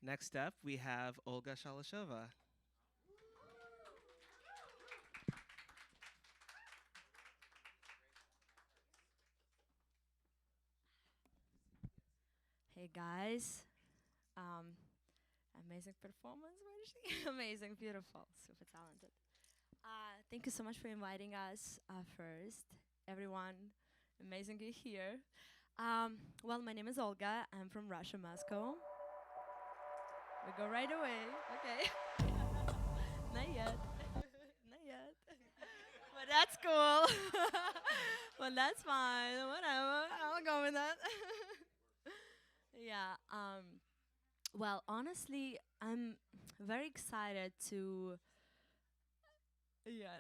Next up, we have Olga Shalashova. Hey guys, um, amazing performance, Margie. Amazing, beautiful, super talented. Thank you so much for inviting us first, everyone. Amazing you're here. Well, my name is Olga. I'm from Russia, Moscow. We go right away. Okay. Not yet. Not yet. But that's cool. But that's fine. Whatever. I'll go with that. Yeah. Well, honestly, I'm very excited to. Yeah.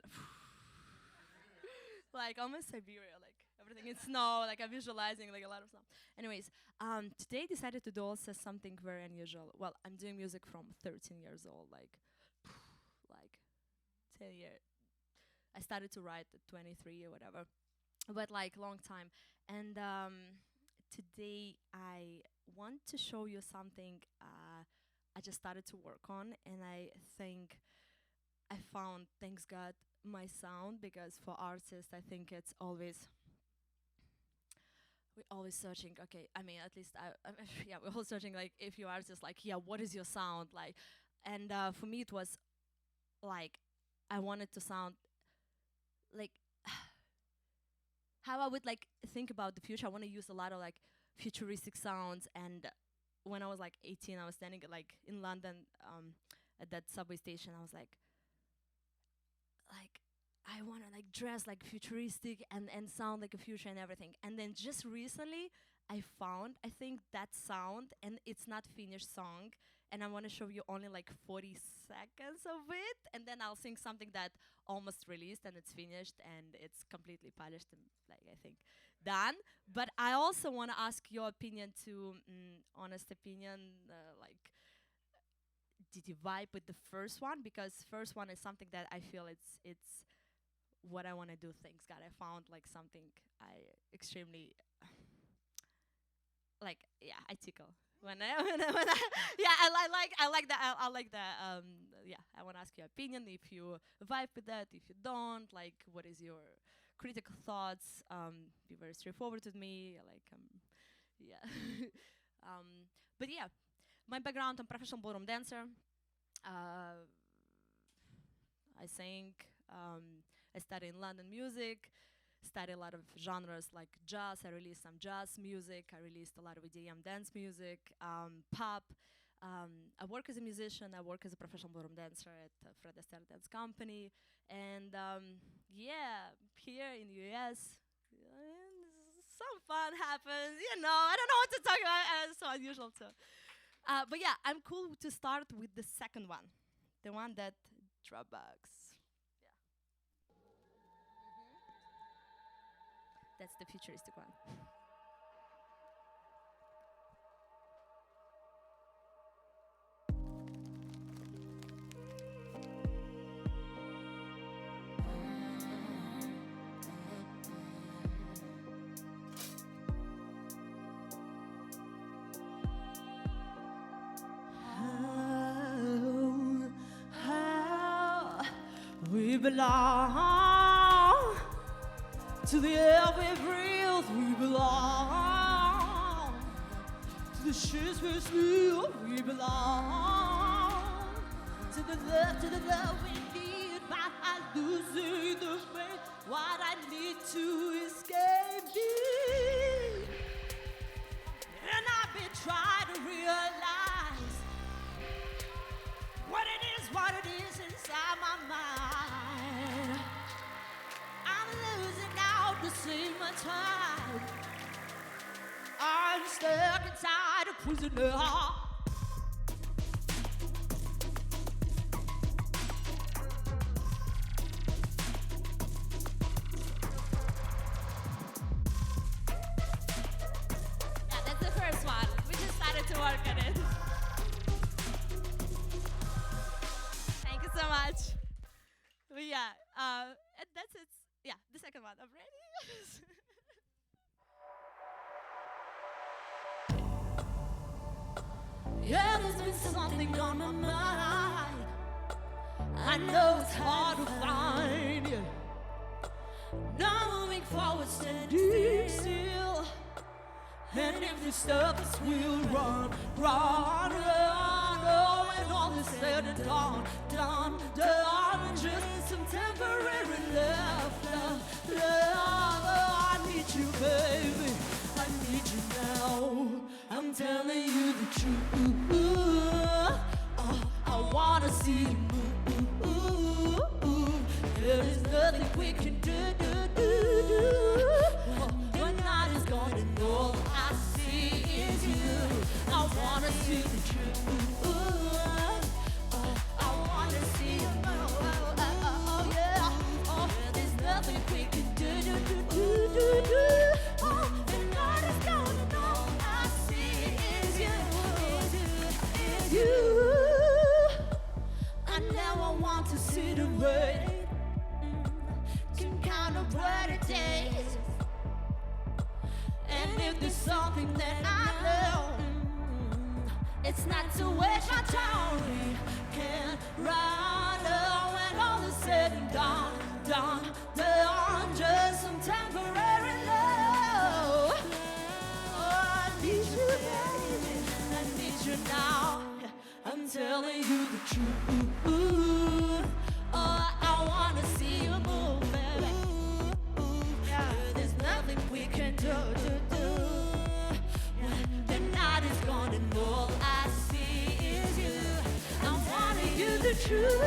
Like almost Siberia, like everything in snow, like I'm visualizing like a lot of snow. Anyways, today I decided to do also something very unusual. Well, I'm doing music from 13 years old, like 10 years. I started to write at 23 or whatever, but like long time. And today I want to show you something I just started to work on, and I think I found, thanks God, my sound, because for artists, I think it's always we're always searching. Okay, I mean, at least yeah, we're all searching. Like, if you are just like, yeah, what is your sound like? And for me, it was like I wanted to sound like how I would like think about the future. I want to use a lot of like futuristic sounds. And when I was like 18, I was standing like in London at that subway station. I was like I want to like dress like futuristic and sound like a future and everything. And then just recently I found, I think, that sound, and it's not finished song, and I want to show you only like 40 seconds of it, and then I'll sing something that almost released and it's finished and it's completely polished and like I think done. But I also want to ask your opinion too, honest opinion, like did you vibe with the first one? Because first one is something that I feel it's what I want to do. Thanks God, I found like something I extremely like. Yeah, I tickle when I yeah, I like that. Yeah, I want to ask your opinion if you vibe with that, if you don't. Like, what is your critical thoughts? Be very straightforward with me. Like, yeah. um, but yeah, my background, I'm professional ballroom dancer. Uh, I sing. I study in London music. Study a lot of genres like jazz. I released some jazz music. I released a lot of EDM dance music, pop. I work as a musician. I work as a professional ballroom dancer at Fred Astaire Dance Company. And yeah, here in the US, some fun happens. You know, I don't know what to talk about. It's so unusual too. But yeah, I'm cool to start with the second one, the one that Dropbox. Yeah, that's the futuristic one. How we belong to the air we breathe. We belong to the shoes we sleep. We belong to the love we need. By losing the way, what I need to escape me. And I've been trying to realize what it is inside my mind. I'm losing out to see my time. I'm stuck inside a prisoner. Yeah, that's the first one. We just started to work on it. Thank you so much. But yeah, and that's it. Yeah, the second one. I'm ready. Yeah, always been something on my mind. I know it's hard to find you. Now moving forward, standing still. And if this stuff is we'll run, run, run. Oh, when all is said and done, done, done. Just some temporary love, love, love. Oh, I need you, baby. I need you now. I'm telling you the truth. Oh, I wanna see you move. There is nothing we can do. When night is gone and all I see is you. I wanna see the truth. I wanna see you move. Oh, yeah. Oh, there's nothing we can do. Oh, when night is gone and all I see is you. Is you. I never want to sit and wait. To count of brighter days. And if there's something that I know, it's not to waste my time. We can run when all is said and done, done, done. Just some temporary love. Oh, I need you, baby. I need you now. I'm telling you the truth. Oh, I wanna see you move, baby. Yeah, there's nothing we can do. When the night is gone and all I see is you. I'm wanting you the truth.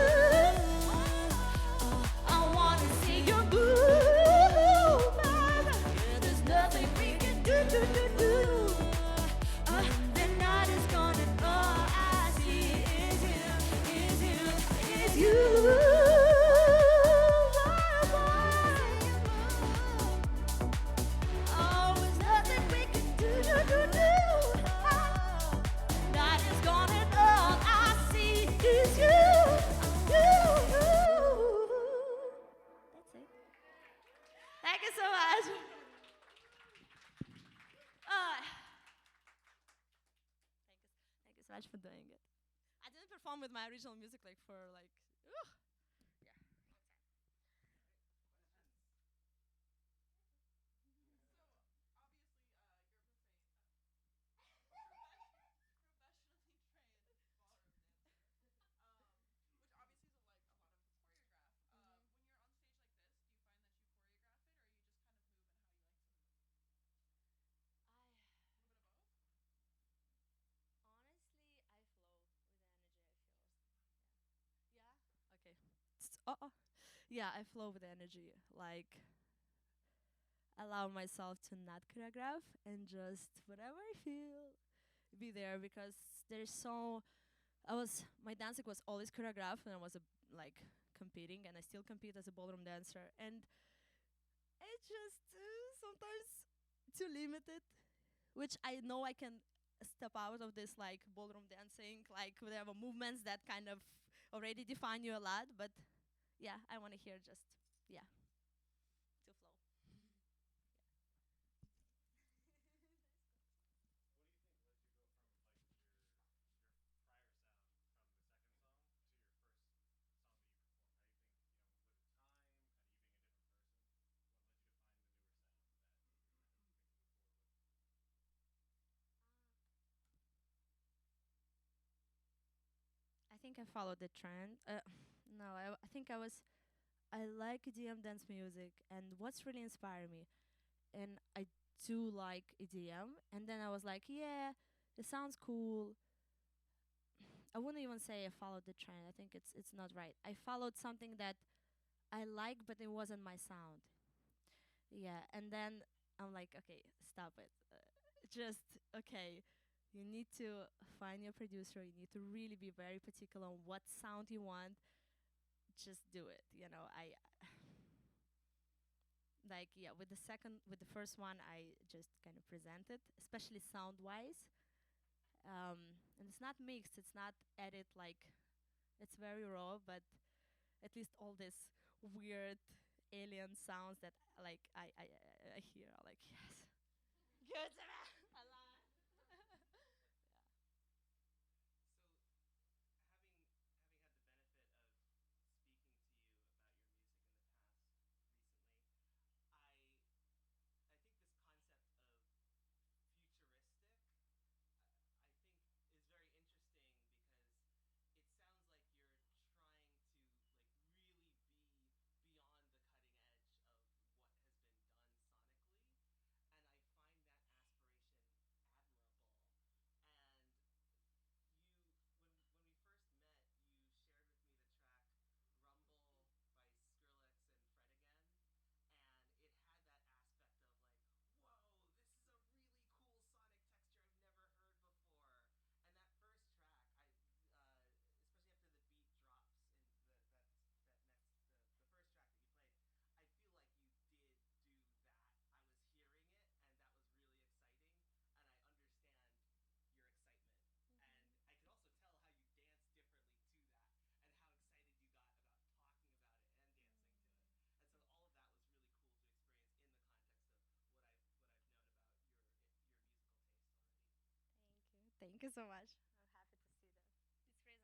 I wanna see you move, baby. Yeah, there's nothing we can do. The night is gone and all I see is you, is you, is you. Oh, there's nothing we can do. Night is gone and all I see is you. That's it. Thank you so much. Thank you so much for doing it. I didn't perform with my original music like for like, ugh. Yeah. Honestly, I flow with the energy I feel. Yeah. Okay. Oh. Yeah, I flow with the energy. Like, allow myself to not choreograph and just whatever I feel, be there because there's so. My dancing was always choreographed and I was like competing and I still compete as a ballroom dancer and it just sometimes too limited, which I know I can step out of this like ballroom dancing, like whatever movements that kind of already define you a lot. But yeah, I want to hear just yeah to flow. I think I followed the trend. No, I think I like EDM dance music, and what's really inspired me, and I do like EDM, and then I was like, yeah, it sounds cool. I wouldn't even say I followed the trend. I think it's not right. I followed something that I like, but it wasn't my sound. Yeah, and then I'm like, okay, stop it. Just okay. You need to find your producer. You need to really be very particular on what sound you want. Just do it. I like yeah. With the first one, I just kind of presented, especially sound wise. And it's not mixed. It's not edit like. It's very raw, but at least all this weird alien sounds that like I hear are like yes. Good. I love it. Thank you so much. I'm happy to see that.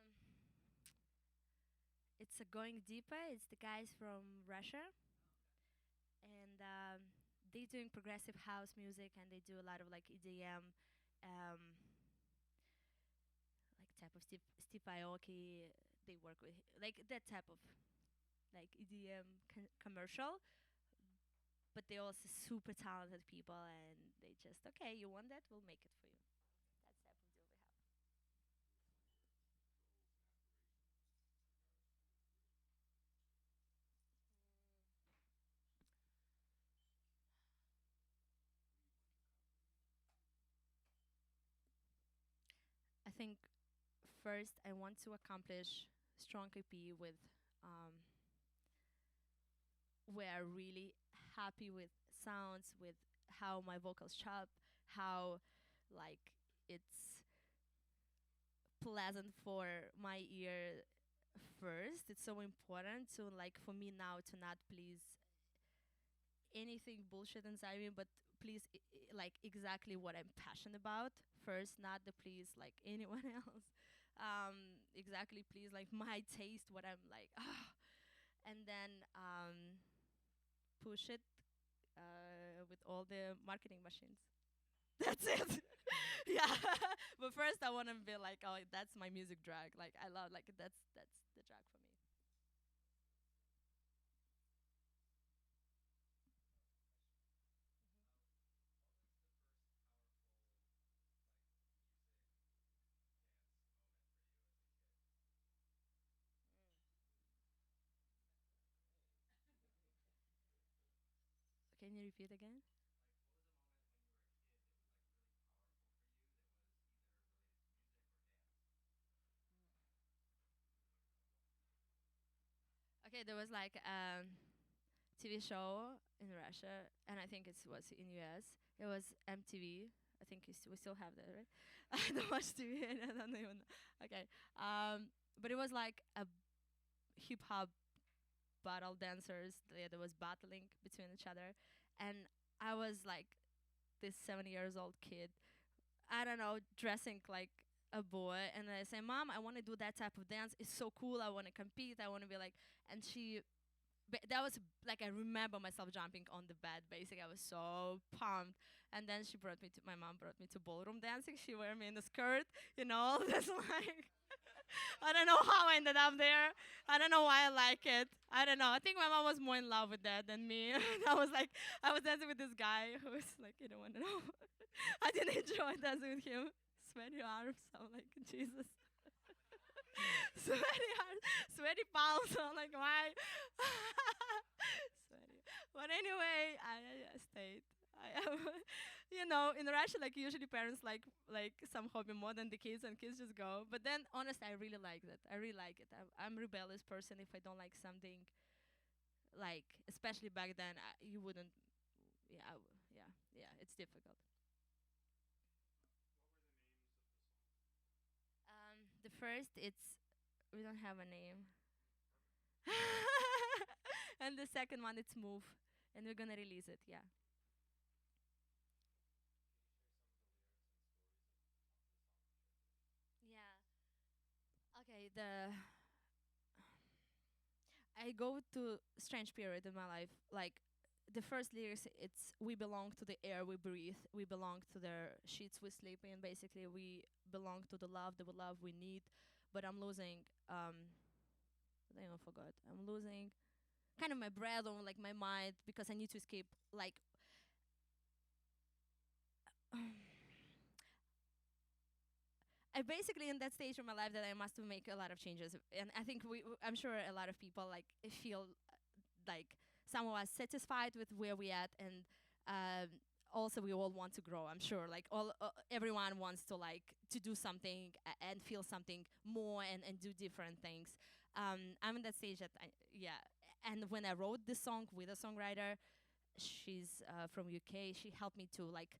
This resonates. Um, it's a going deeper. It's the guys from Russia, and they doing progressive house music, and they do a lot of like EDM, like type of Steve Aoki. They work with like that type of like EDM commercial, but they're also super talented people, and they just okay, you want that, we'll make it for you. That's type of deal we have. I think first I want to accomplish strong EP with um, where I'm really happy with sounds, with how my vocals chop, how like it's pleasant for my ear first. It's so important to like for me now to not please anything bullshit inside me, but please like exactly what I'm passionate about first, not to please like anyone else. Exactly, please like my taste, what I'm like, and then push it with all the marketing machines. That's it. Yeah. But first, I want to be like, oh, that's my music drag. Like, I love, like, that's the drag for me. Can you repeat again? Okay, there was like TV show in Russia, and I think it was in US. It was MTV. I think we still have that, right? I don't watch TV, and I don't even know. Okay, but it was like a hip hop battle dancers. There was battling between each other, and I was like this 7 years old kid. I don't know, dressing like a boy, and I say, "Mom, I want to do that type of dance. It's so cool. I want to compete. I want to be like." And she that was like I remember myself jumping on the bed. Basically, I was so pumped. And then my mom brought me to ballroom dancing. She wore me in a skirt, That's like I don't know how I ended up there. I don't know why I like it. I don't know. I think my mom was more in love with that than me. I was dancing with this guy who was like, you don't want to know. I didn't enjoy dancing with him. Sweaty arms. I'm like, Jesus. Sweaty arms, sweaty palms. I'm like, why? Sweaty. But anyway, I stayed. I am, in Russia, like usually parents like some hobby more than the kids, and kids just go. But then, honestly, I really like that. I really like it. I'm a rebellious person. If I don't like something, like especially back then, you wouldn't. Yeah, yeah, yeah. It's difficult. The first, it's we don't have a name. And the second one, it's Move, and we're gonna release it. Yeah. Yeah. Okay. I go to strange period in my life. Like the first lyrics, it's we belong to the air we breathe. We belong to the sheets we sleep in. Basically, we belong to the love we need. But I'm losing. I think I forgot. I'm losing kind of my breath or like my mind because I need to escape. Like I basically in that stage of my life that I must make a lot of changes, and I think I'm sure a lot of people like feel like some of us satisfied with where we at, and also we all want to grow. I'm sure like all everyone wants to like to do something and feel something more and do different things. I'm in that stage that yeah. And when I wrote this song with a songwriter, she's from UK. She helped me to like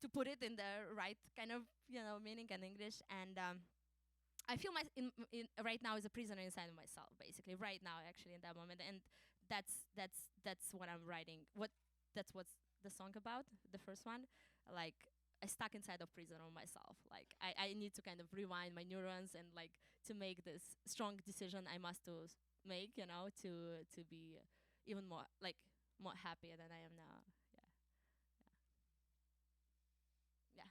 to put it in the right kind of meaning and English. And I feel in right now as a prisoner inside of myself, basically right now, actually in that moment, and that's what I'm writing. What's the song about? The first one, like I stuck inside of prison on myself. Like I need to kind of rewind my neurons and like to make this strong decision I must to make, to be even more like more happier than I am now. Yeah, yeah.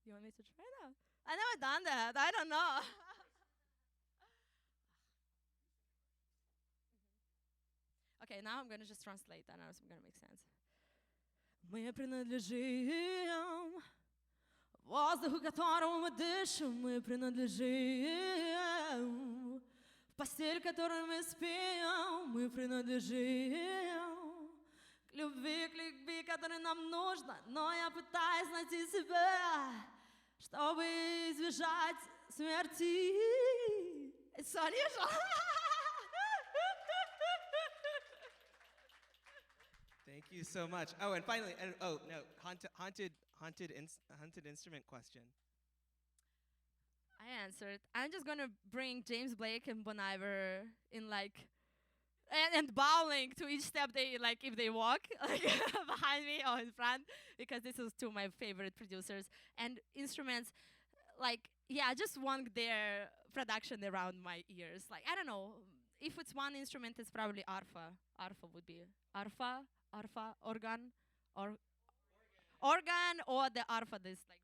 You want me to try now? I never done that. I don't know. Okay, now I'm gonna just translate. I don't know if it's gonna make sense. Мы принадлежим воздуху, которому мы дышим. Мы принадлежим в постель, в которой мы спим. Мы принадлежим к любви, которая нам нужна. Но я пытаюсь найти себя, чтобы избежать смерти. It's so unusual. Thank you so much. Oh, and finally, oh no, haunted instrument question. I answered. I'm just gonna bring James Blake and Bon Iver in like and bowling to each step they like if they walk like behind me or in front, because this is two of my favorite producers and instruments. Like yeah, I just want their production around my ears. Like I don't know if it's one instrument, it's probably arfa. Arfa would be arfa, organ, or organ or the arfa. This like